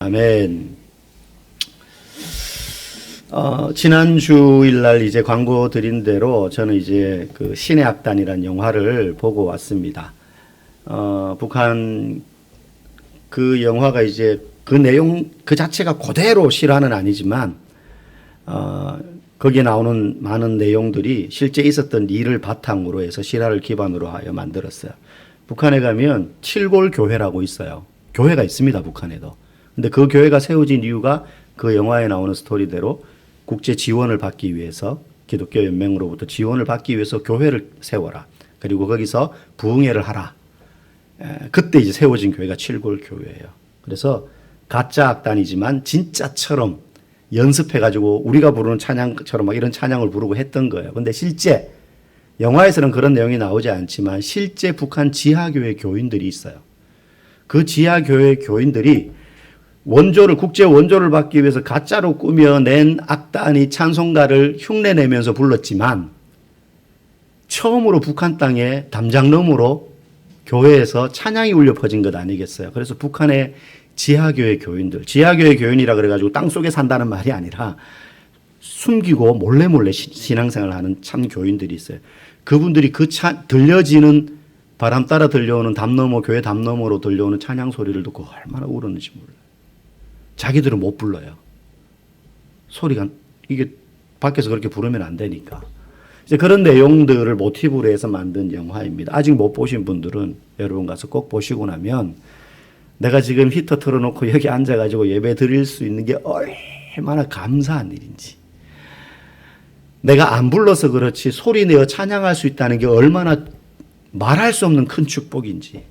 아멘. 지난 주일날 이제 광고 드린 대로 저는 이제 그 신의 악단이라는 영화를 보고 왔습니다. 북한 그 영화가 이제 그 내용 그 자체가 그대로 실화는 아니지만 거기에 나오는 많은 내용들이 실제 있었던 일을 바탕으로 해서 실화를 기반으로 하여 만들었어요. 북한에 가면 칠골 교회라고 있어요. 교회가 있습니다, 북한에도. 근데 그 교회가 세워진 이유가 그 영화에 나오는 스토리대로 국제 지원을 받기 위해서, 기독교 연맹으로부터 지원을 받기 위해서 교회를 세워라. 그리고 거기서 부흥회를 하라. 그때 이제 세워진 교회가 칠골 교회예요. 그래서 가짜 악단이지만 진짜처럼 연습해가지고 우리가 부르는 찬양처럼 막 이런 찬양을 부르고 했던 거예요. 근데 실제 영화에서는 그런 내용이 나오지 않지만 실제 북한 지하교회 교인들이 있어요. 그 지하교회 교인들이 국제 원조를 받기 위해서 가짜로 꾸며낸 악단이 찬송가를 흉내내면서 불렀지만 처음으로 북한 땅에 담장너머로 교회에서 찬양이 울려 퍼진 것 아니겠어요. 그래서 북한의 지하교회 교인들, 지하교회 교인이라 그래가지고 땅속에 산다는 말이 아니라 숨기고 몰래 신앙생활을 하는 참 교인들이 있어요. 그분들이 들려지는 바람 따라 들려오는 교회 담너머로 들려오는 찬양 소리를 듣고 얼마나 울었는지 몰라요. 자기들은 못 불러요. 소리가, 이게 밖에서 그렇게 부르면 안 되니까. 이제 그런 내용들을 모티브로 해서 만든 영화입니다. 아직 못 보신 분들은 여러분 가서 꼭 보시고 나면 내가 지금 히터 틀어놓고 여기 앉아가지고 예배 드릴 수 있는 게 얼마나 감사한 일인지. 내가 안 불러서 그렇지 소리 내어 찬양할 수 있다는 게 얼마나 말할 수 없는 큰 축복인지.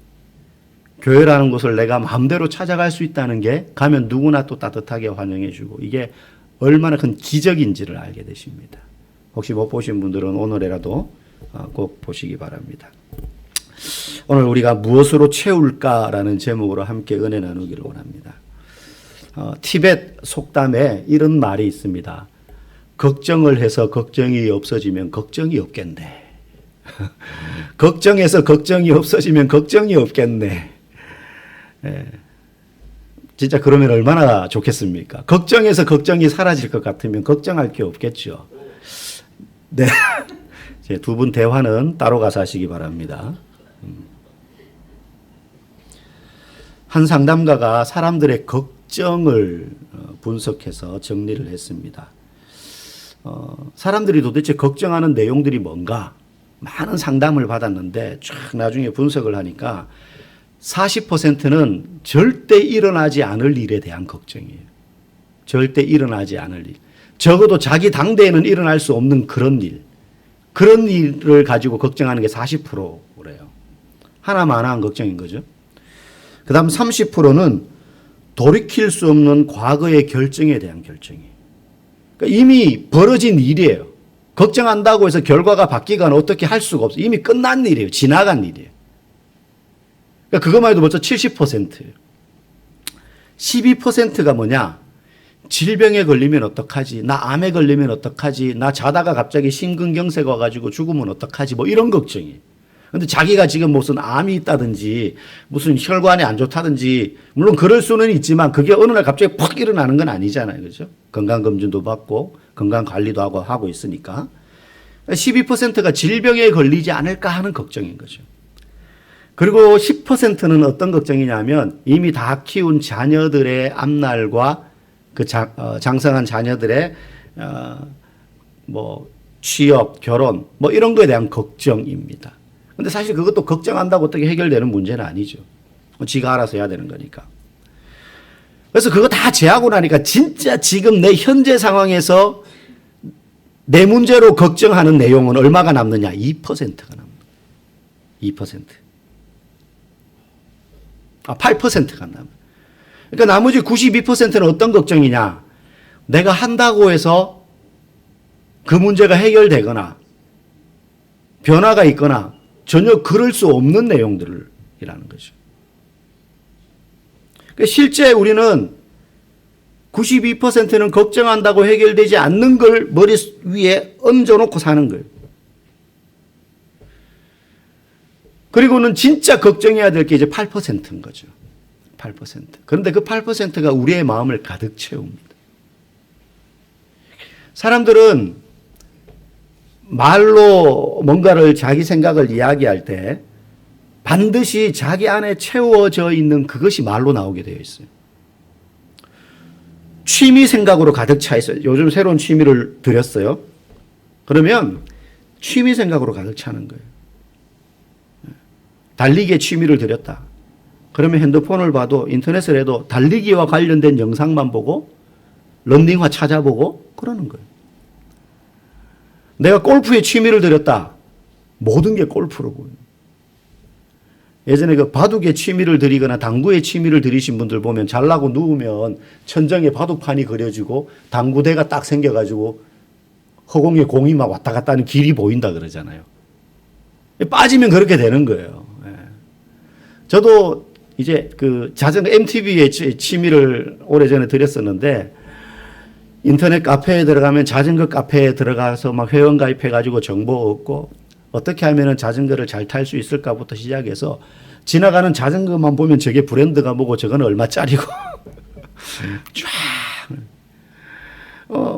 교회라는 곳을 내가 마음대로 찾아갈 수 있다는 게 가면 누구나 또 따뜻하게 환영해 주고 이게 얼마나 큰 기적인지를 알게 되십니다. 혹시 못 보신 분들은 오늘이라도 꼭 보시기 바랍니다. 오늘 우리가 무엇으로 채울까라는 제목으로 함께 은혜 나누기를 원합니다. 티벳 속담에 이런 말이 있습니다. 걱정을 해서 걱정이 없어지면 걱정이 없겠네. 걱정해서 걱정이 없어지면 걱정이 없겠네. 진짜 그러면 얼마나 좋겠습니까? 걱정해서 걱정이 사라질 것 같으면 걱정할 게 없겠죠. 네. 제 두 분 대화는 따로 가서 하시기 바랍니다. 한 상담가가 사람들의 걱정을 분석해서 정리를 했습니다. 사람들이 도대체 걱정하는 내용들이 뭔가 많은 상담을 받았는데 쫙 나중에 분석을 하니까 40%는 절대 일어나지 않을 일에 대한 걱정이에요. 절대 일어나지 않을 일. 적어도 자기 당대에는 일어날 수 없는 그런 일. 그런 일을 가지고 걱정하는 게 40%래요. 하나마나한 걱정인 거죠. 그 다음 30%는 돌이킬 수 없는 과거의 결정에 대한 결정이에요. 그러니까 이미 벌어진 일이에요. 걱정한다고 해서 결과가 바뀌거나 어떻게 할 수가 없어요. 이미 끝난 일이에요. 지나간 일이에요. 그러니까 그것만 해도 벌써 70%예요. 12%가 뭐냐? 질병에 걸리면 어떡하지? 나 암에 걸리면 어떡하지? 나 자다가 갑자기 심근경색 와가지고 죽으면 어떡하지? 뭐 이런 걱정이에요. 근데 자기가 지금 무슨 암이 있다든지 무슨 혈관이 안 좋다든지 물론 그럴 수는 있지만 그게 어느 날 갑자기 팍 일어나는 건 아니잖아요. 그죠? 건강검진도 받고 건강관리도 하고 있으니까. 12%가 질병에 걸리지 않을까 하는 걱정인 거죠. 그리고 10%는 어떤 걱정이냐면 이미 다 키운 자녀들의 앞날과 그 장성한 자녀들의 뭐 취업, 결혼 뭐 이런 거에 대한 걱정입니다. 근데 사실 그것도 걱정한다고 어떻게 해결되는 문제는 아니죠. 지가 알아서 해야 되는 거니까. 그래서 그거 다 제하고 나니까 진짜 지금 내 현재 상황에서 내 문제로 걱정하는 내용은 얼마가 남느냐? 2%가 남는다. 2%. 8%가 남아요. 그러니까 나머지 92%는 어떤 걱정이냐? 내가 한다고 해서 그 문제가 해결되거나 변화가 있거나 전혀 그럴 수 없는 내용들이라는 거죠. 그러니까 실제 우리는 92%는 걱정한다고 해결되지 않는 걸 머리 위에 얹어놓고 사는 거예요. 그리고는 진짜 걱정해야 될 게 이제 8%인 거죠. 8%. 그런데 그 8%가 우리의 마음을 가득 채웁니다. 사람들은 말로 뭔가를 자기 생각을 이야기할 때 반드시 자기 안에 채워져 있는 그것이 말로 나오게 되어 있어요. 취미 생각으로 가득 차 있어요. 요즘 새로운 취미를 들였어요. 그러면 취미 생각으로 가득 차는 거예요. 달리기에 취미를 들였다. 그러면 핸드폰을 봐도 인터넷을 해도 달리기와 관련된 영상만 보고 런닝화 찾아보고 그러는 거예요. 내가 골프에 취미를 들였다. 모든 게 골프로 보여요. 예전에 그 바둑에 취미를 들이거나 당구에 취미를 들이신 분들 보면 잘라고 누우면 천장에 바둑판이 그려지고 당구대가 딱 생겨가지고 허공에 공이 막 왔다 갔다 하는 길이 보인다 그러잖아요. 빠지면 그렇게 되는 거예요. 저도 이제 그 자전거 MTB에 취미를 오래전에 들였었는데 인터넷 카페에 들어가면 자전거 카페에 들어가서 막 회원 가입해가지고 정보 얻고 어떻게 하면 자전거를 잘 탈 수 있을까부터 시작해서 지나가는 자전거만 보면 저게 브랜드가 뭐고 저거는 얼마짜리고 쫙.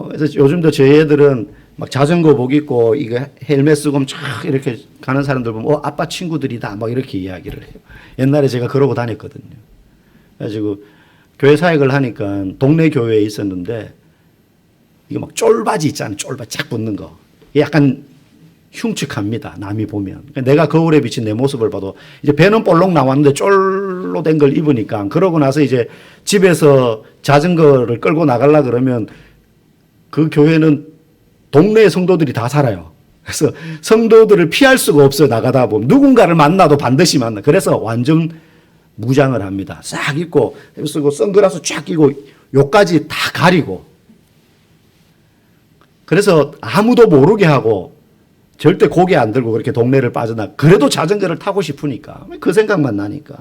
그래서 요즘도 저희 애들은 막 자전거복 입고 이거 헬멧 쓰고 쫙 이렇게 가는 사람들 보면 아빠 친구들이다 막 이렇게 이야기를 해요. 옛날에 제가 그러고 다녔거든요. 그래가지고 교회 사역을 하니까 동네 교회에 있었는데 이거 막 쫄바지 있잖아요. 쫄바지 쫙 붙는 거. 약간 흉측합니다. 남이 보면. 내가 거울에 비친 내 모습을 봐도 이제 배는 볼록 나왔는데 쫄로 된 걸 입으니까 그러고 나서 이제 집에서 자전거를 끌고 나가려 그러면 그 교회는 동네 성도들이 다 살아요. 그래서 성도들을 피할 수가 없어요. 나가다 보면. 누군가를 만나도 반드시 만나. 그래서 완전 무장을 합니다. 싹 입고 쓰고 선글라스 쫙 끼고 요까지 다 가리고. 그래서 아무도 모르게 하고 절대 고개 안 들고 그렇게 동네를 빠져나. 그래도 자전거를 타고 싶으니까. 그 생각만 나니까.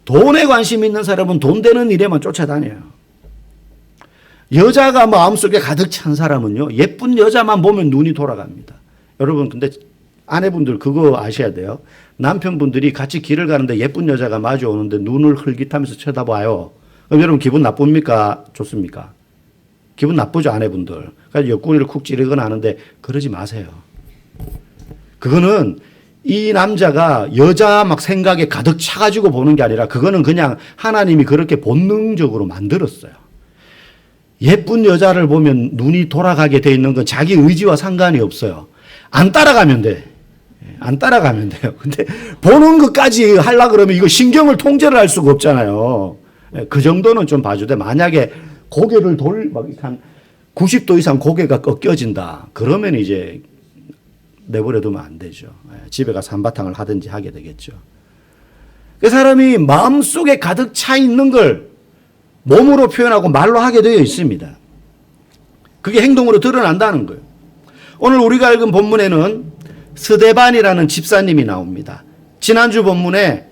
돈에 관심 있는 사람은 돈 되는 일에만 쫓아다녀요. 여자가 마음속에 가득 찬 사람은요, 예쁜 여자만 보면 눈이 돌아갑니다. 여러분, 근데 아내분들 그거 아셔야 돼요. 남편분들이 같이 길을 가는데 예쁜 여자가 마주 오는데 눈을 흘깃하면서 쳐다봐요. 그럼 여러분 기분 나쁩니까? 좋습니까? 기분 나쁘죠, 아내분들. 그래서 옆구리를 쿡 찌르거나 하는데 그러지 마세요. 그거는 이 남자가 여자 막 생각에 가득 차가지고 보는 게 아니라 그거는 그냥 하나님이 그렇게 본능적으로 만들었어요. 예쁜 여자를 보면 눈이 돌아가게 돼 있는 건 자기 의지와 상관이 없어요. 안 따라가면 돼. 안 따라가면 돼요. 근데 보는 것까지 하려고 그러면 이거 신경을 통제를 할 수가 없잖아요. 그 정도는 좀 봐주되 만약에 고개를 막 한 90도 이상 고개가 꺾여진다. 그러면 이제 내버려 두면 안 되죠. 집에 가서 한바탕을 하든지 하게 되겠죠. 그 사람이 마음속에 가득 차 있는 걸 몸으로 표현하고 말로 하게 되어 있습니다. 그게 행동으로 드러난다는 거예요. 오늘 우리가 읽은 본문에는 스데반이라는 집사님이 나옵니다. 지난주 본문에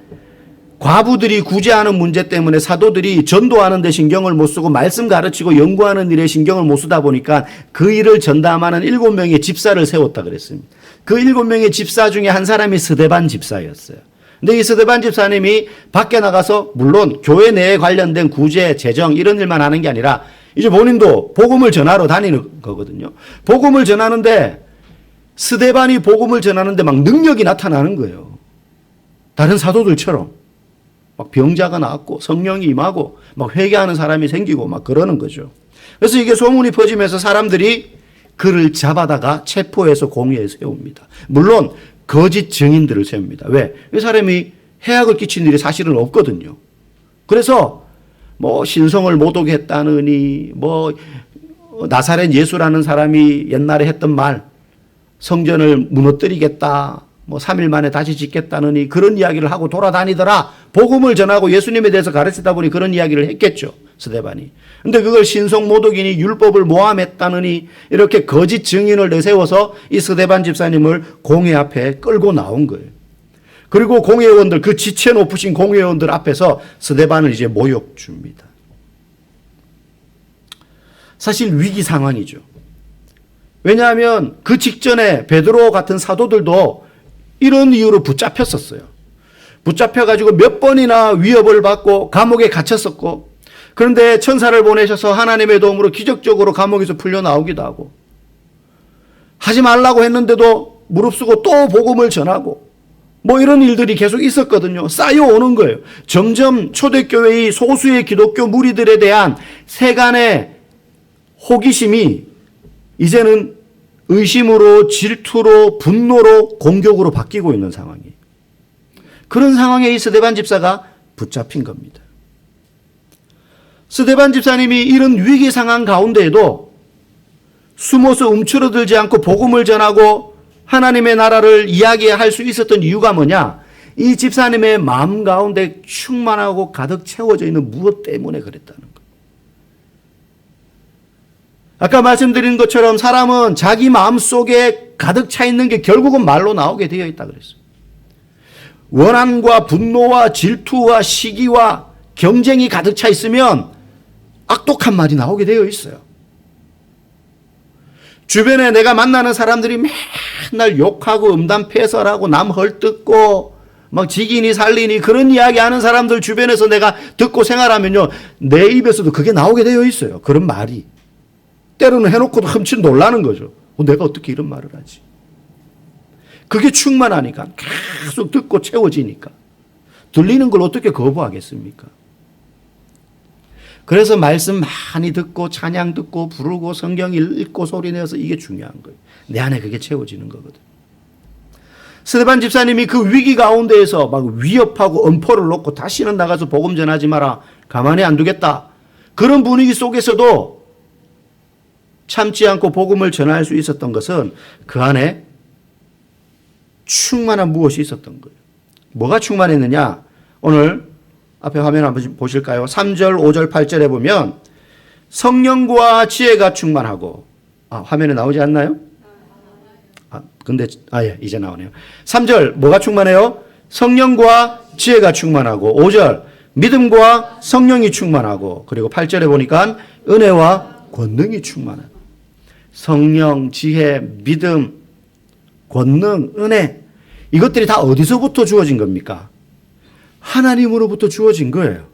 과부들이 구제하는 문제 때문에 사도들이 전도하는 데 신경을 못 쓰고 말씀 가르치고 연구하는 일에 신경을 못 쓰다 보니까 그 일을 전담하는 7명의 집사를 세웠다 그랬습니다. 그 7명의 집사 중에 한 사람이 스데반 집사였어요. 근데 이 스데반 집사님이 밖에 나가서 물론 교회 내에 관련된 구제, 재정 이런 일만 하는 게 아니라 이제 본인도 복음을 전하러 다니는 거거든요. 복음을 전하는데 스데반이 복음을 전하는데 막 능력이 나타나는 거예요. 다른 사도들처럼. 막 병자가 나왔고 성령이 임하고 막 회개하는 사람이 생기고 막 그러는 거죠. 그래서 이게 소문이 퍼지면서 사람들이 그를 잡아다가 체포해서 공회에 세웁니다. 물론 거짓 증인들을 세웁니다. 왜? 이 사람이 해악을 끼친 일이 사실은 없거든요. 그래서 뭐 신성을 못 오게 했다느니 뭐 나사렛 예수라는 사람이 옛날에 했던 말 성전을 무너뜨리겠다. 뭐 3일 만에 다시 짓겠다느니 그런 이야기를 하고 돌아다니더라. 복음을 전하고 예수님에 대해서 가르치다 보니 그런 이야기를 했겠죠. 스데반이. 근데 그걸 신성 모독이니 율법을 모함했다느니 이렇게 거짓 증인을 내세워서 이 스데반 집사님을 공회 앞에 끌고 나온 거예요. 그리고 공회의원들 그 지체 높으신 공회의원들 앞에서 스데반을 이제 모욕 줍니다. 사실 위기 상황이죠. 왜냐하면 그 직전에 베드로 같은 사도들도 이런 이유로 붙잡혔었어요. 붙잡혀가지고 몇 번이나 위협을 받고 감옥에 갇혔었고, 그런데 천사를 보내셔서 하나님의 도움으로 기적적으로 감옥에서 풀려 나오기도 하고, 하지 말라고 했는데도 무릅쓰고 또 복음을 전하고, 뭐 이런 일들이 계속 있었거든요. 쌓여오는 거예요. 점점 초대교회의 소수의 기독교 무리들에 대한 세간의 호기심이 이제는 의심으로, 질투로, 분노로, 공격으로 바뀌고 있는 상황이에요. 그런 상황에 이 스데반 집사가 붙잡힌 겁니다. 스데반 집사님이 이런 위기 상황 가운데에도 숨어서 움츠러들지 않고 복음을 전하고 하나님의 나라를 이야기할 수 있었던 이유가 뭐냐? 이 집사님의 마음 가운데 충만하고 가득 채워져 있는 무엇 때문에 그랬다는 거예요. 아까 말씀드린 것처럼 사람은 자기 마음 속에 가득 차 있는 게 결국은 말로 나오게 되어 있다 그랬어요. 원한과 분노와 질투와 시기와 경쟁이 가득 차 있으면 악독한 말이 나오게 되어 있어요. 주변에 내가 만나는 사람들이 맨날 욕하고 음담패설하고 남 헐뜯고 막 지기니 살리니 그런 이야기하는 사람들 주변에서 내가 듣고 생활하면요, 내 입에서도 그게 나오게 되어 있어요. 그런 말이. 때로는 해놓고도 흠칫 놀라는 거죠. 내가 어떻게 이런 말을 하지? 그게 충만하니까 계속 듣고 채워지니까. 들리는 걸 어떻게 거부하겠습니까? 그래서 말씀 많이 듣고 찬양 듣고 부르고 성경 읽고 소리내서 이게 중요한 거예요. 내 안에 그게 채워지는 거거든. 스데반 집사님이 그 위기 가운데에서 막 위협하고 엄포를 놓고 다시는 나가서 복음 전하지 마라. 가만히 안 두겠다. 그런 분위기 속에서도 참지 않고 복음을 전할 수 있었던 것은 그 안에 충만한 무엇이 있었던 거예요. 뭐가 충만했느냐? 오늘 앞에 화면 한번 보실까요? 3절, 5절, 8절에 보면 성령과 지혜가 충만하고, 화면에 나오지 않나요? 예, 이제 나오네요. 3절, 뭐가 충만해요? 성령과 지혜가 충만하고, 5절, 믿음과 성령이 충만하고, 그리고 8절에 보니까 은혜와 권능이 충만하고. 성령, 지혜, 믿음, 권능, 은혜, 이것들이 다 어디서부터 주어진 겁니까? 하나님으로부터 주어진 거예요.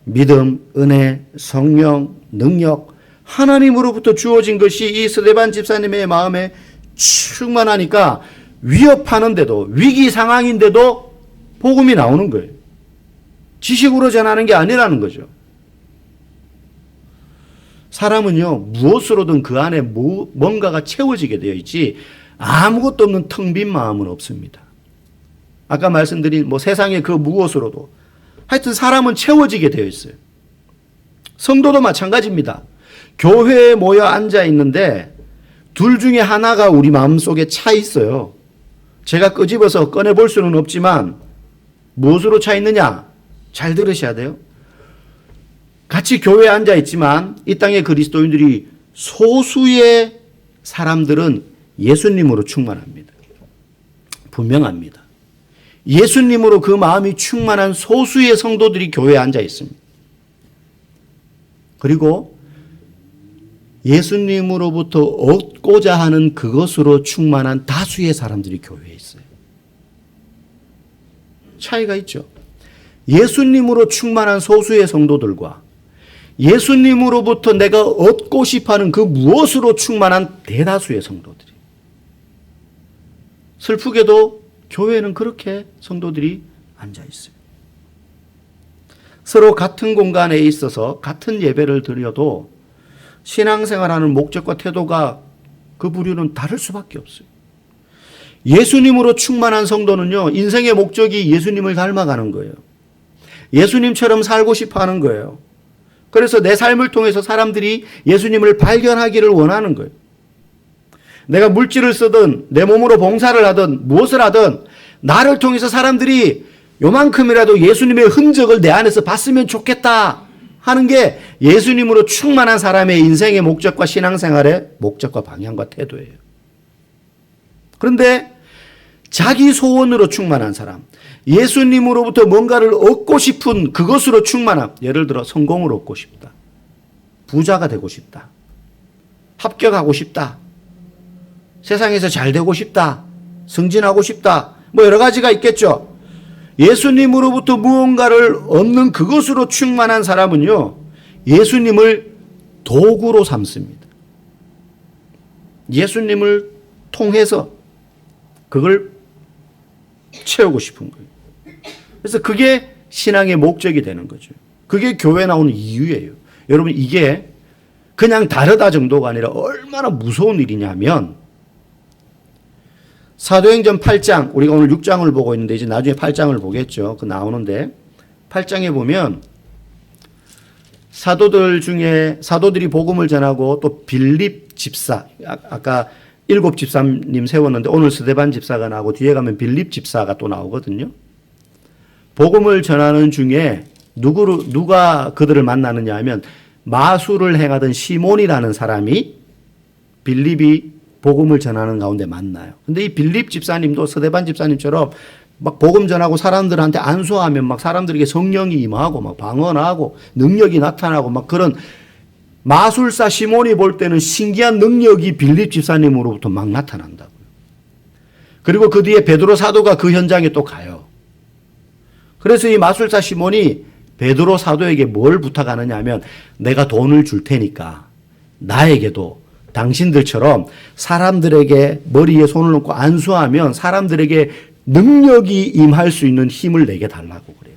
믿음, 은혜, 성령, 능력, 하나님으로부터 주어진 것이 이 스데반 집사님의 마음에 충만하니까 위협하는데도, 위기 상황인데도 복음이 나오는 거예요. 지식으로 전하는 게 아니라는 거죠. 사람은요, 무엇으로든 그 안에 뭔가가 채워지게 되어 있지 아무것도 없는 텅 빈 마음은 없습니다. 아까 말씀드린 세상의 그 무엇으로도 하여튼 사람은 채워지게 되어 있어요. 성도도 마찬가지입니다. 교회에 모여 앉아 있는데 둘 중에 하나가 우리 마음속에 차 있어요. 제가 끄집어서 꺼내볼 수는 없지만 무엇으로 차 있느냐? 잘 들으셔야 돼요. 같이 교회에 앉아 있지만 이 땅의 그리스도인들이 소수의 사람들은 예수님으로 충만합니다. 분명합니다. 예수님으로 그 마음이 충만한 소수의 성도들이 교회에 앉아 있습니다. 그리고 예수님으로부터 얻고자 하는 그것으로 충만한 다수의 사람들이 교회에 있어요. 차이가 있죠. 예수님으로 충만한 소수의 성도들과 예수님으로부터 내가 얻고 싶어하는 그 무엇으로 충만한 대다수의 성도들이. 슬프게도 교회는 그렇게 성도들이 앉아 있어요. 서로 같은 공간에 있어서 같은 예배를 드려도 신앙생활하는 목적과 태도가 그 부류는 다를 수밖에 없어요. 예수님으로 충만한 성도는요, 인생의 목적이 예수님을 닮아가는 거예요. 예수님처럼 살고 싶어 하는 거예요. 그래서 내 삶을 통해서 사람들이 예수님을 발견하기를 원하는 거예요. 내가 물질을 쓰든 내 몸으로 봉사를 하든 무엇을 하든 나를 통해서 사람들이 요만큼이라도 예수님의 흔적을 내 안에서 봤으면 좋겠다 하는 게 예수님으로 충만한 사람의 인생의 목적과 신앙생활의 목적과 방향과 태도예요. 그런데 자기 소원으로 충만한 사람, 예수님으로부터 뭔가를 얻고 싶은 그것으로 충만함, 예를 들어 성공을 얻고 싶다, 부자가 되고 싶다, 합격하고 싶다, 세상에서 잘 되고 싶다, 승진하고 싶다, 여러 가지가 있겠죠. 예수님으로부터 무언가를 얻는 그것으로 충만한 사람은요, 예수님을 도구로 삼습니다. 예수님을 통해서 그걸 채우고 싶은 거예요. 그래서 그게 신앙의 목적이 되는 거죠. 그게 교회 나오는 이유예요. 여러분, 이게 그냥 다르다 정도가 아니라 얼마나 무서운 일이냐면, 사도행전 8장, 우리가 오늘 6장을 보고 있는데 이제 나중에 8장을 보겠죠. 그 나오는데 8장에 보면 사도들 중에 사도들이 복음을 전하고 또 빌립 집사, 아까 7 집사님 세웠는데 오늘 스데반 집사가 나오고 뒤에 가면 빌립 집사가 또 나오거든요. 복음을 전하는 중에 누가 그들을 만나느냐 하면 마술을 행하던 시몬이라는 사람이 빌립이 복음을 전하는 가운데 만나요. 근데 이 빌립 집사님도 스데반 집사님처럼 막 복음 전하고 사람들한테 안수하면 막 사람들에게 성령이 임하고 막 방언하고 능력이 나타나고 막 그런, 마술사 시몬이 볼 때는 신기한 능력이 빌립 집사님으로부터 막 나타난다고요. 그리고 그 뒤에 베드로 사도가 그 현장에 또 가요. 그래서 이 마술사 시몬이 베드로 사도에게 뭘 부탁하느냐 하면, 내가 돈을 줄 테니까 나에게도 당신들처럼 사람들에게 머리에 손을 놓고 안수하면 사람들에게 능력이 임할 수 있는 힘을 내게 달라고 그래요.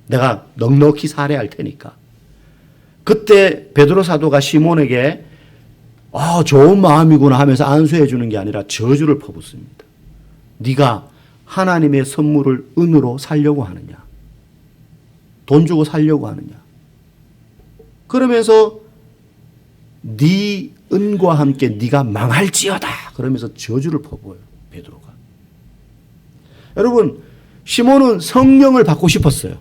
내가 넉넉히 살해할 테니까. 그때 베드로 사도가 시몬에게 좋은 마음이구나 하면서 안수해 주는 게 아니라 저주를 퍼붓습니다. 네가 하나님의 선물을 은으로 살려고 하느냐? 돈 주고 살려고 하느냐? 그러면서 네 은과 함께 네가 망할지어다. 그러면서 저주를 퍼부어요, 베드로가. 여러분, 시몬은 성령을 받고 싶었어요.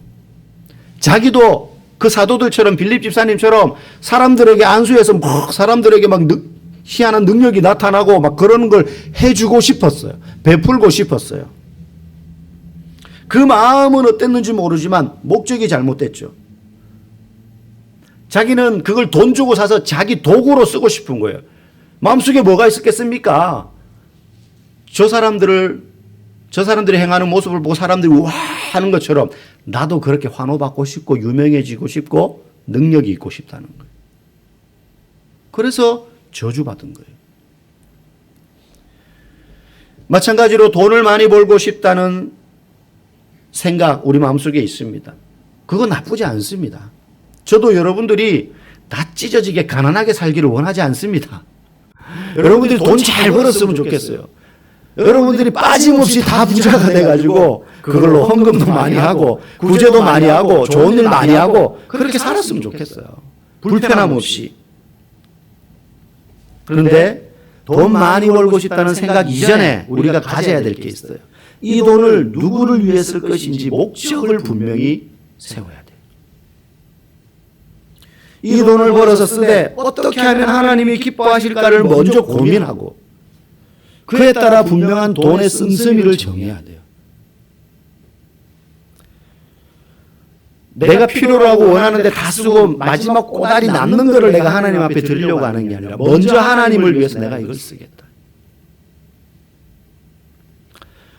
자기도 그 사도들처럼 빌립 집사님처럼 사람들에게 안수해서 막 사람들에게 막 희한한 능력이 나타나고 막 그러는 걸 해주고 싶었어요. 베풀고 싶었어요. 그 마음은 어땠는지 모르지만 목적이 잘못됐죠. 자기는 그걸 돈 주고 사서 자기 도구로 쓰고 싶은 거예요. 마음속에 뭐가 있었겠습니까? 저 사람들이 행하는 모습을 보고 사람들이 와 하는 것처럼 나도 그렇게 환호받고 싶고 유명해지고 싶고 능력이 있고 싶다는 거예요. 그래서 저주받은 거예요. 마찬가지로 돈을 많이 벌고 싶다는 생각 우리 마음속에 있습니다. 그거 나쁘지 않습니다. 저도 여러분들이 다 찢어지게 가난하게 살기를 원하지 않습니다. 여러분들이 돈 잘 벌었으면 좋겠어요. 여러분들이 빠짐없이 다 부자가 돼가지고 그걸로 헌금도 많이 하고 구제도 많이 하고 좋은 일 많이 하고 그렇게 살았으면 좋겠어요. 불편함 없이. 그런데 돈 많이 벌고 싶다는 생각 이전에 우리가 가져야 될 게 있어요. 이 돈을 누구를 위해 쓸 것인지 목적을 분명히 세워야 돼요. 이 돈을 벌어서 쓰되 어떻게 하면 하나님이 기뻐하실까를 먼저 고민하고 그에 따라 분명한 돈의 씀씀이를 정해야 돼요. 내가 필요로 하고 원하는데 다 쓰고 마지막 꼬다리 남는 거를 내가 하나님 앞에 드리려고 하는 게 아니라 먼저 하나님을 위해서 내가 이걸 쓰겠다.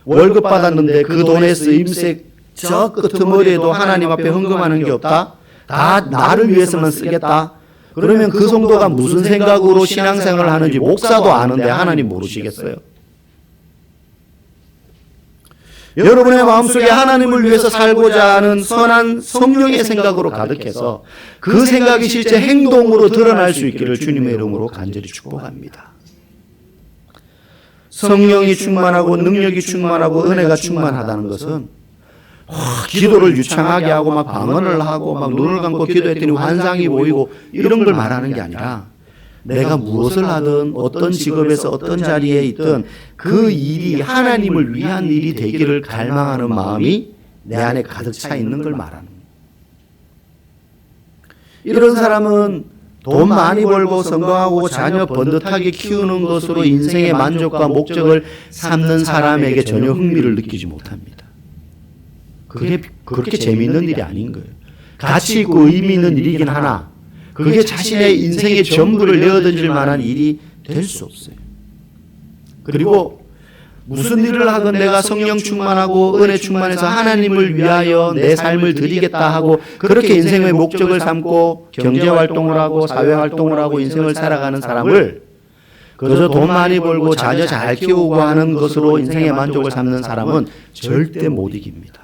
월급 받았는데 그 돈의 쓰임새 저 끄트머리에도 하나님 앞에 헌금하는 게 없다. 다 나를 위해서만 쓰겠다. 그러면 그 성도가 무슨 생각으로 신앙생활을 하는지 목사도 아는데 하나님 모르시겠어요? 여러분의 마음속에 하나님을 위해서 살고자 하는 선한 성령의 생각으로 가득해서 그 생각이 실제 행동으로 드러날 수 있기를 주님의 이름으로 간절히 축복합니다. 성령이 충만하고 능력이 충만하고 은혜가 충만하다는 것은 기도를 유창하게 하고 막 방언을 하고 막 눈을 감고 기도했더니 환상이 보이고 이런 걸 말하는 게 아니라 내가 무엇을 하든 어떤 직업에서 어떤 자리에 있든 그 일이 하나님을 위한 일이 되기를 갈망하는 마음이 내 안에 가득 차 있는 걸 말하는 거예요. 이런 사람은 돈 많이 벌고 성공하고 자녀 번듯하게 키우는 것으로 인생의 만족과 목적을 삼는 사람에게 전혀 흥미를 느끼지 못합니다. 그게 그렇게 재미있는 일이 아닌 거예요. 가치 있고 의미 있는 일이긴 하나 그게 자신의 인생의 전부를 내어던질 만한 일이 될 수 없어요. 그리고 무슨 일을 하건 내가 성령 충만하고 은혜 충만해서 하나님을 위하여 내 삶을 드리겠다 하고 그렇게 인생의 목적을 삼고 경제활동을 하고 사회활동을 하고 인생을 살아가는 사람을 그저 돈 많이 벌고 자녀 잘 키우고 하는 것으로 인생의 만족을 삼는 사람은 절대 못 이깁니다.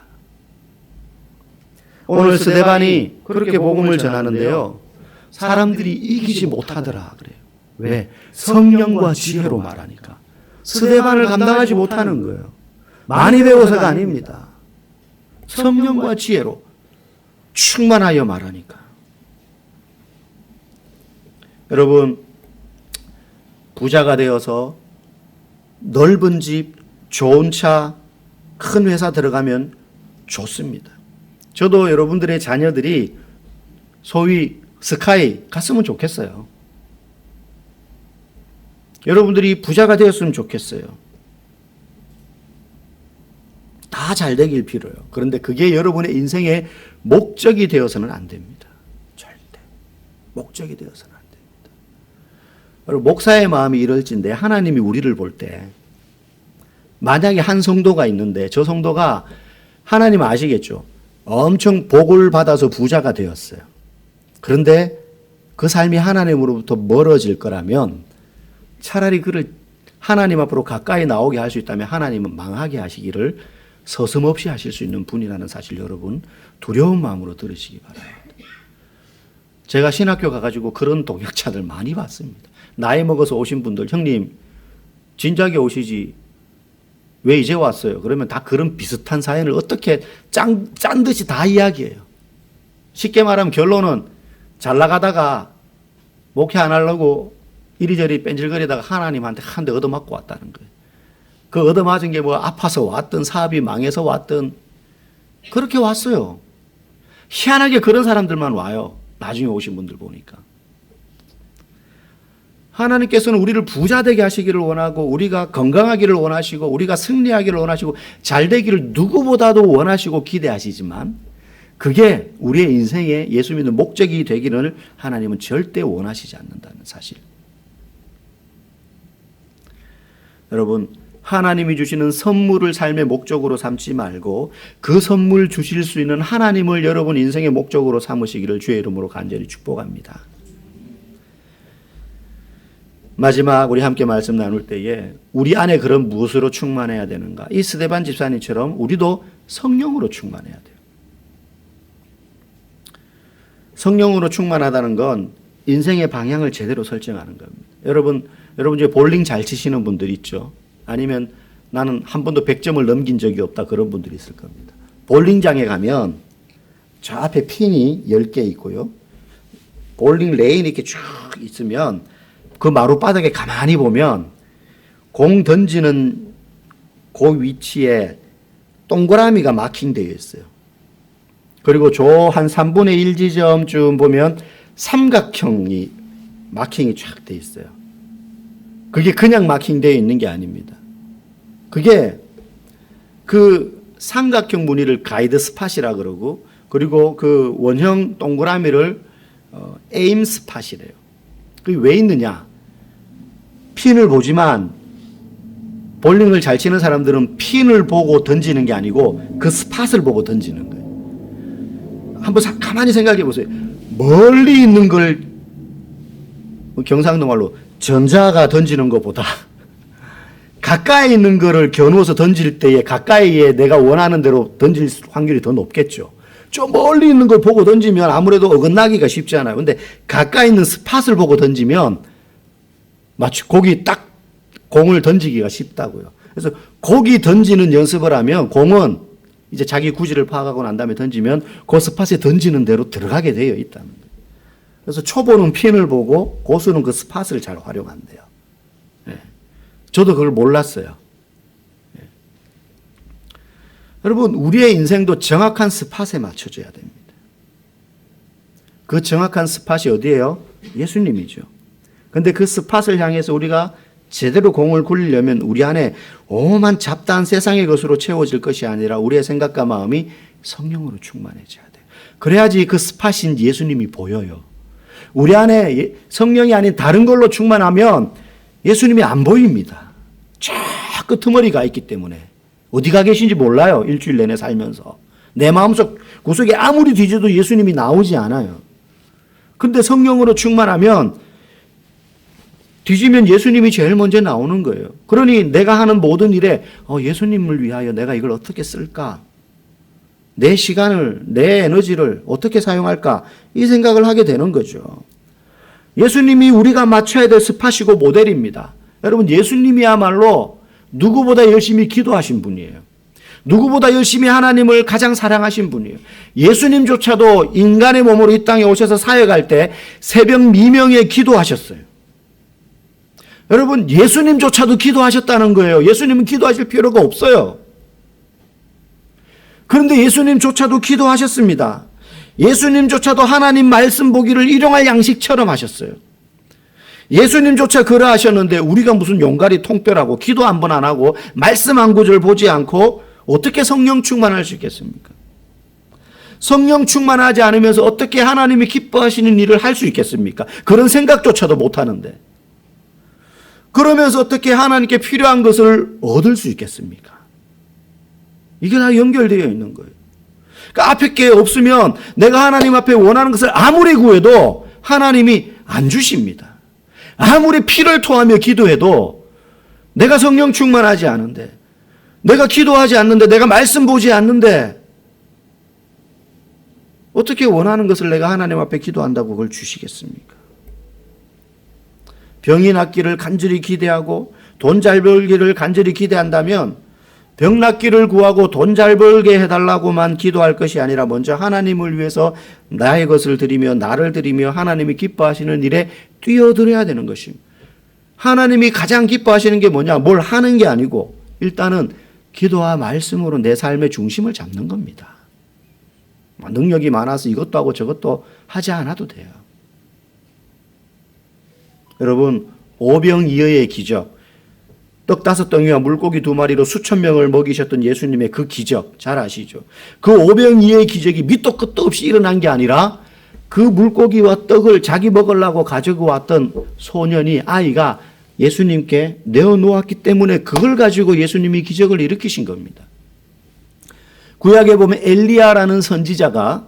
오늘 스데반이 그렇게 복음을 전하는데요. 사람들이 이기지 못하더라 그래요. 왜? 성령과 지혜로 말하니까. 스데반을 감당하지 못하는 거예요. 많이 배워서가 아닙니다. 성령과 지혜로 충만하여 말하니까. 여러분, 부자가 되어서 넓은 집, 좋은 차, 큰 회사 들어가면 좋습니다. 저도 여러분들의 자녀들이 소위 스카이 갔으면 좋겠어요. 여러분들이 부자가 되었으면 좋겠어요. 다 잘 되길 빌어요. 그런데 그게 여러분의 인생의 목적이 되어서는 안 됩니다. 절대. 목적이 되어서는 안 됩니다. 여러분, 목사의 마음이 이럴진데 하나님이 우리를 볼 때 만약에 한 성도가 있는데 저 성도가 하나님 아시겠죠? 엄청 복을 받아서 부자가 되었어요. 그런데 그 삶이 하나님으로부터 멀어질 거라면 차라리 그를 하나님 앞으로 가까이 나오게 할 수 있다면 하나님은 망하게 하시기를 서슴없이 하실 수 있는 분이라는 사실 여러분 두려운 마음으로 들으시기 바랍니다. 제가 신학교 가가지고 그런 동역자들 많이 봤습니다. 나이 먹어서 오신 분들, 형님 진작에 오시지 왜 이제 왔어요? 그러면 다 그런 비슷한 사연을 어떻게 짠 듯이 다 이야기해요. 쉽게 말하면 결론은 잘 나가다가 목회 안 하려고 이리저리 뺀질거리다가 하나님한테 한 대 얻어맞고 왔다는 거예요. 그 얻어맞은 게 뭐 아파서 왔든 사업이 망해서 왔든 그렇게 왔어요. 희한하게 그런 사람들만 와요. 나중에 오신 분들 보니까. 하나님께서는 우리를 부자 되게 하시기를 원하고 우리가 건강하기를 원하시고 우리가 승리하기를 원하시고 잘 되기를 누구보다도 원하시고 기대하시지만 그게 우리의 인생의 예수 믿는 목적이 되기를 하나님은 절대 원하시지 않는다는 사실. 여러분, 하나님이 주시는 선물을 삶의 목적으로 삼지 말고 그 선물 주실 수 있는 하나님을 여러분 인생의 목적으로 삼으시기를 주의 이름으로 간절히 축복합니다. 마지막 우리 함께 말씀 나눌 때에 우리 안에 그런 무엇으로 충만해야 되는가? 이 스데반 집사님처럼 우리도 성령으로 충만해야 돼요. 성령으로 충만하다는 건 인생의 방향을 제대로 설정하는 겁니다. 여러분 중에 볼링 잘 치시는 분들 있죠? 아니면 나는 한 번도 100점을 넘긴 적이 없다 그런 분들이 있을 겁니다. 볼링장에 가면 저 앞에 핀이 10개 있고요. 볼링 레인이 이렇게 쭉 있으면 그 마룻바닥에 가만히 보면 공 던지는 그 위치에 동그라미가 마킹되어 있어요. 그리고 저 한 3분의 1 지점쯤 보면 삼각형이 마킹이 쫙 되어 있어요. 그게 그냥 마킹되어 있는 게 아닙니다. 그게 그 삼각형 무늬를 가이드 스팟이라 그러고 그리고 그 원형 동그라미를 에임 스팟이래요. 그게 왜 있느냐? 핀을 보지만 볼링을 잘 치는 사람들은 핀을 보고 던지는 게 아니고 그 스팟을 보고 던지는 거예요. 한번 가만히 생각해 보세요. 멀리 있는 걸 경상도 말로 전자가 던지는 것보다 가까이 있는 거를 겨누어서 던질 때에 가까이에 내가 원하는 대로 던질 확률이 더 높겠죠. 좀 멀리 있는 걸 보고 던지면 아무래도 어긋나기가 쉽지 않아요. 근데 가까이 있는 스팟을 보고 던지면 마치 거기 딱 공을 던지기가 쉽다고요. 그래서 거기 던지는 연습을 하면 공은 이제 자기 구질을 파악하고 난 다음에 던지면 그 스팟에 던지는 대로 들어가게 되어 있다는 거예요. 그래서 초보는 핀을 보고 고수는 그 스팟을 잘 활용한대요. 예. 저도 그걸 몰랐어요. 예. 여러분, 우리의 인생도 정확한 스팟에 맞춰져야 됩니다. 그 정확한 스팟이 어디예요? 예수님이죠. 근데 그 스팟을 향해서 우리가 제대로 공을 굴리려면 우리 안에 오만 잡다한 세상의 것으로 채워질 것이 아니라 우리의 생각과 마음이 성령으로 충만해져야 돼요. 그래야지 그 스팟인 예수님이 보여요. 우리 안에 성령이 아닌 다른 걸로 충만하면 예수님이 안 보입니다. 쫙 다 끄트머리가 있기 때문에 어디가 계신지 몰라요. 일주일 내내 살면서. 내 마음속 구석에 아무리 뒤져도 예수님이 나오지 않아요. 근데 성령으로 충만하면 뒤지면 예수님이 제일 먼저 나오는 거예요. 그러니 내가 하는 모든 일에 예수님을 위하여 내가 이걸 어떻게 쓸까? 내 시간을, 내 에너지를 어떻게 사용할까? 이 생각을 하게 되는 거죠. 예수님이 우리가 맞춰야 될 스팟이고 모델입니다. 여러분, 예수님이야말로 누구보다 열심히 기도하신 분이에요. 누구보다 열심히 하나님을 가장 사랑하신 분이에요. 예수님조차도 인간의 몸으로 이 땅에 오셔서 사역할 때 새벽 미명에 기도하셨어요. 여러분, 예수님조차도 기도하셨다는 거예요. 예수님은 기도하실 필요가 없어요. 그런데 예수님조차도 기도하셨습니다. 예수님조차도 하나님 말씀 보기를 일용할 양식처럼 하셨어요. 예수님조차 그러하셨는데 우리가 무슨 용가리 통뼈라고 기도 한 번 안 하고 말씀 한 구절 보지 않고 어떻게 성령 충만할 수 있겠습니까? 성령 충만하지 않으면서 어떻게 하나님이 기뻐하시는 일을 할 수 있겠습니까? 그런 생각조차도 못 하는데. 그러면서 어떻게 하나님께 필요한 것을 얻을 수 있겠습니까? 이게 다 연결되어 있는 거예요. 그러니까 앞에 게 없으면 내가 하나님 앞에 원하는 것을 아무리 구해도 하나님이 안 주십니다. 아무리 피를 토하며 기도해도 내가 성령 충만하지 않은데, 내가 기도하지 않는데, 내가 말씀 보지 않는데 어떻게 원하는 것을 내가 하나님 앞에 기도한다고 그걸 주시겠습니까? 병이 낫기를 간절히 기대하고 돈 잘 벌기를 간절히 기대한다면 병 낫기를 구하고 돈 잘 벌게 해달라고만 기도할 것이 아니라 먼저 하나님을 위해서 나의 것을 드리며 나를 드리며 하나님이 기뻐하시는 일에 뛰어들어야 되는 것입니다. 하나님이 가장 기뻐하시는 게 뭐냐? 뭘 하는 게 아니고 일단은 기도와 말씀으로 내 삶의 중심을 잡는 겁니다. 능력이 많아서 이것도 하고 저것도 하지 않아도 돼요. 여러분, 오병이어의 기적, 떡 5덩이와 물고기 2마리로 수천 명을 먹이셨던 예수님의 그 기적 잘 아시죠? 그 오병이어의 기적이 밑도 끝도 없이 일어난 게 아니라 그 물고기와 떡을 자기 먹으려고 가지고 왔던 소년이, 아이가 예수님께 내어놓았기 때문에 그걸 가지고 예수님이 기적을 일으키신 겁니다. 구약에 보면 엘리야라는 선지자가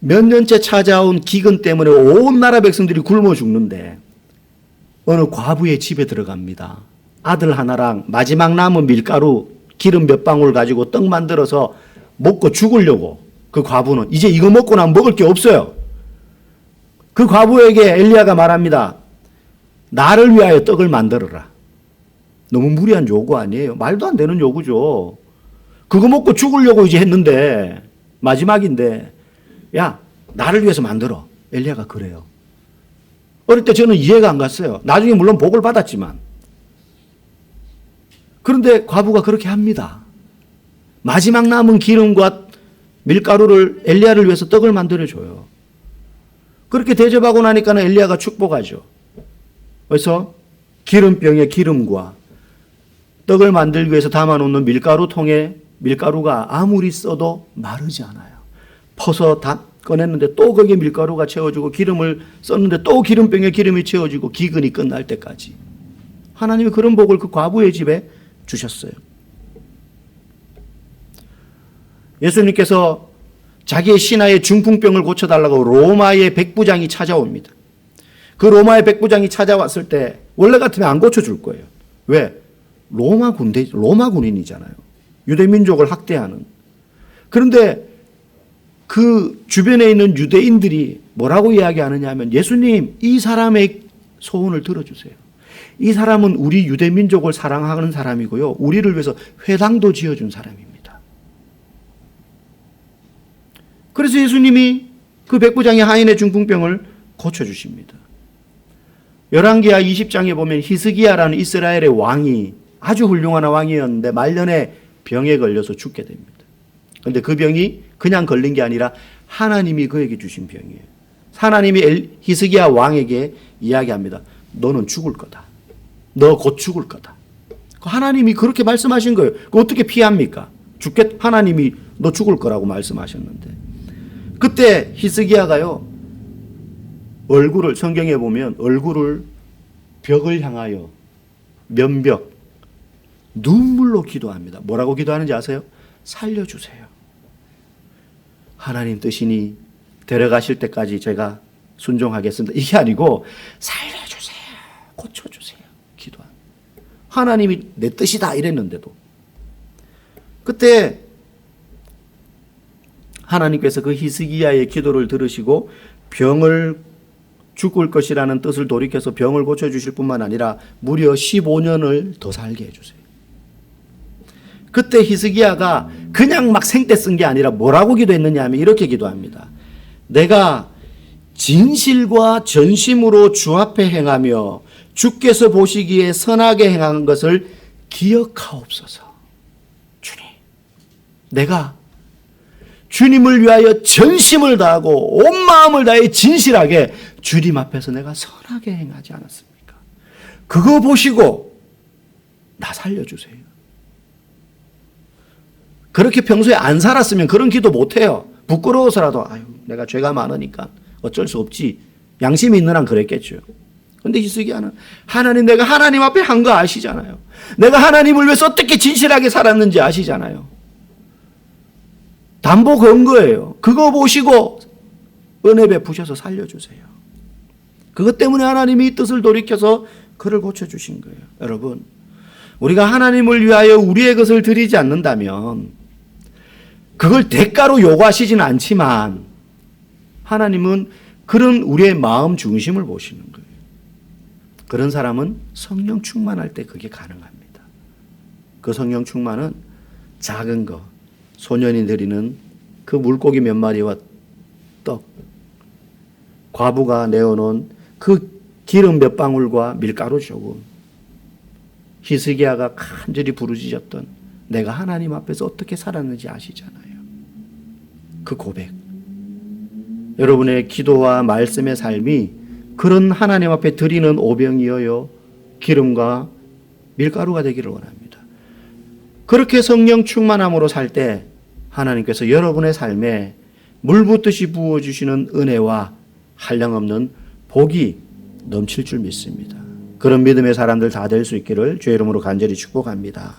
몇 년째 찾아온 기근 때문에 온 나라 백성들이 굶어 죽는데 어느 과부의 집에 들어갑니다. 아들 하나랑 마지막 남은 밀가루 기름 몇 방울 가지고 떡 만들어서 먹고 죽으려고. 그 과부는 이제 이거 먹고 나면 먹을 게 없어요. 그 과부에게 엘리야가 말합니다. 나를 위하여 떡을 만들어라. 너무 무리한 요구 아니에요? 말도 안 되는 요구죠. 그거 먹고 죽으려고 이제 했는데 마지막인데 야, 나를 위해서 만들어. 엘리야가 그래요. 어릴 때 저는 이해가 안 갔어요. 나중에 물론 복을 받았지만. 그런데 과부가 그렇게 합니다. 마지막 남은 기름과 밀가루를 엘리야를 위해서 떡을 만들어줘요. 그렇게 대접하고 나니까 엘리야가 축복하죠. 그래서 기름병에 기름과 떡을 만들기 위해서 담아놓는 밀가루 통에 밀가루가 아무리 써도 마르지 않아요. 퍼서 다 꺼냈는데 또 거기에 밀가루가 채워지고 기름을 썼는데 또 기름병에 기름이 채워지고 기근이 끝날 때까지 하나님이 그런 복을 그 과부의 집에 주셨어요. 예수님께서 자기의 신하의 중풍병을 고쳐달라고 로마의 백부장이 찾아옵니다. 그 로마의 백부장이 찾아왔을 때 원래 같으면 안 고쳐줄 거예요. 왜? 로마 군인이잖아요. 유대민족을 학대하는. 그런데 그 주변에 있는 유대인들이 뭐라고 이야기하느냐 하면 예수님, 이 사람의 소원을 들어주세요. 이 사람은 우리 유대민족을 사랑하는 사람이고요. 우리를 위해서 회당도 지어준 사람입니다. 그래서 예수님이 그 백부장의 하인의 중풍병을 고쳐주십니다. 열왕기하 20장에 보면 히스기야라는 이스라엘의 왕이 아주 훌륭한 왕이었는데 말년에 병에 걸려서 죽게 됩니다. 그런데 그 병이 그냥 걸린 게 아니라 하나님이 그에게 주신 병이에요. 하나님이 히스기야 왕에게 이야기합니다. 너는 죽을 거다. 너 곧 죽을 거다. 하나님이 그렇게 말씀하신 거예요. 어떻게 피합니까? 하나님이 너 죽을 거라고 말씀하셨는데. 그때 히스기야가요, 성경에 보면 얼굴을 벽을 향하여 면벽, 눈물로 기도합니다. 뭐라고 기도하는지 아세요? 살려주세요. 하나님 뜻이니 데려가실 때까지 제가 순종하겠습니다. 이게 아니고 살려주세요. 고쳐주세요. 기도합니다. 하나님이 내 뜻이다 이랬는데도. 그때 하나님께서 그 히스기야의 기도를 들으시고 병을 죽을 것이라는 뜻을 돌이켜서 병을 고쳐주실 뿐만 아니라 무려 15년을 더 살게 해주세요. 그때 히스기야가 그냥 막 생떼 쓴 게 아니라 뭐라고 기도했느냐 하면 이렇게 기도합니다. 내가 진실과 전심으로 주 앞에 행하며 주께서 보시기에 선하게 행한 것을 기억하옵소서. 주님, 내가 주님을 위하여 전심을 다하고 온 마음을 다해 진실하게 주님 앞에서 내가 선하게 행하지 않았습니까? 그거 보시고 나 살려주세요. 그렇게 평소에 안 살았으면 그런 기도 못해요. 부끄러워서라도 아유 내가 죄가 많으니까 어쩔 수 없지. 양심이 있는 한 그랬겠죠. 그런데 히스기야는 하나님, 내가 하나님 앞에 한 거 아시잖아요. 내가 하나님을 위해서 어떻게 진실하게 살았는지 아시잖아요. 담보 건 거예요. 그거 보시고 은혜 베푸셔서 살려주세요. 그것 때문에 하나님이 이 뜻을 돌이켜서 그를 고쳐주신 거예요. 여러분, 우리가 하나님을 위하여 우리의 것을 드리지 않는다면 그걸 대가로 요구하시지는 않지만 하나님은 그런 우리의 마음 중심을 보시는 거예요. 그런 사람은 성령 충만할 때 그게 가능합니다. 그 성령 충만은 작은 거, 소년이 드리는 그 물고기 몇 마리와 떡, 과부가 내어놓은 그 기름 몇 방울과 밀가루 조금, 히스기야가 간절히 부르짖었던 내가 하나님 앞에서 어떻게 살았는지 아시잖아요. 그 고백. 여러분의 기도와 말씀의 삶이 그런 하나님 앞에 드리는 오병이어요 기름과 밀가루가 되기를 원합니다. 그렇게 성령 충만함으로 살 때 하나님께서 여러분의 삶에 물 붓듯이 부어주시는 은혜와 한량없는 복이 넘칠 줄 믿습니다. 그런 믿음의 사람들 다 될 수 있기를 주의 이름으로 간절히 축복합니다.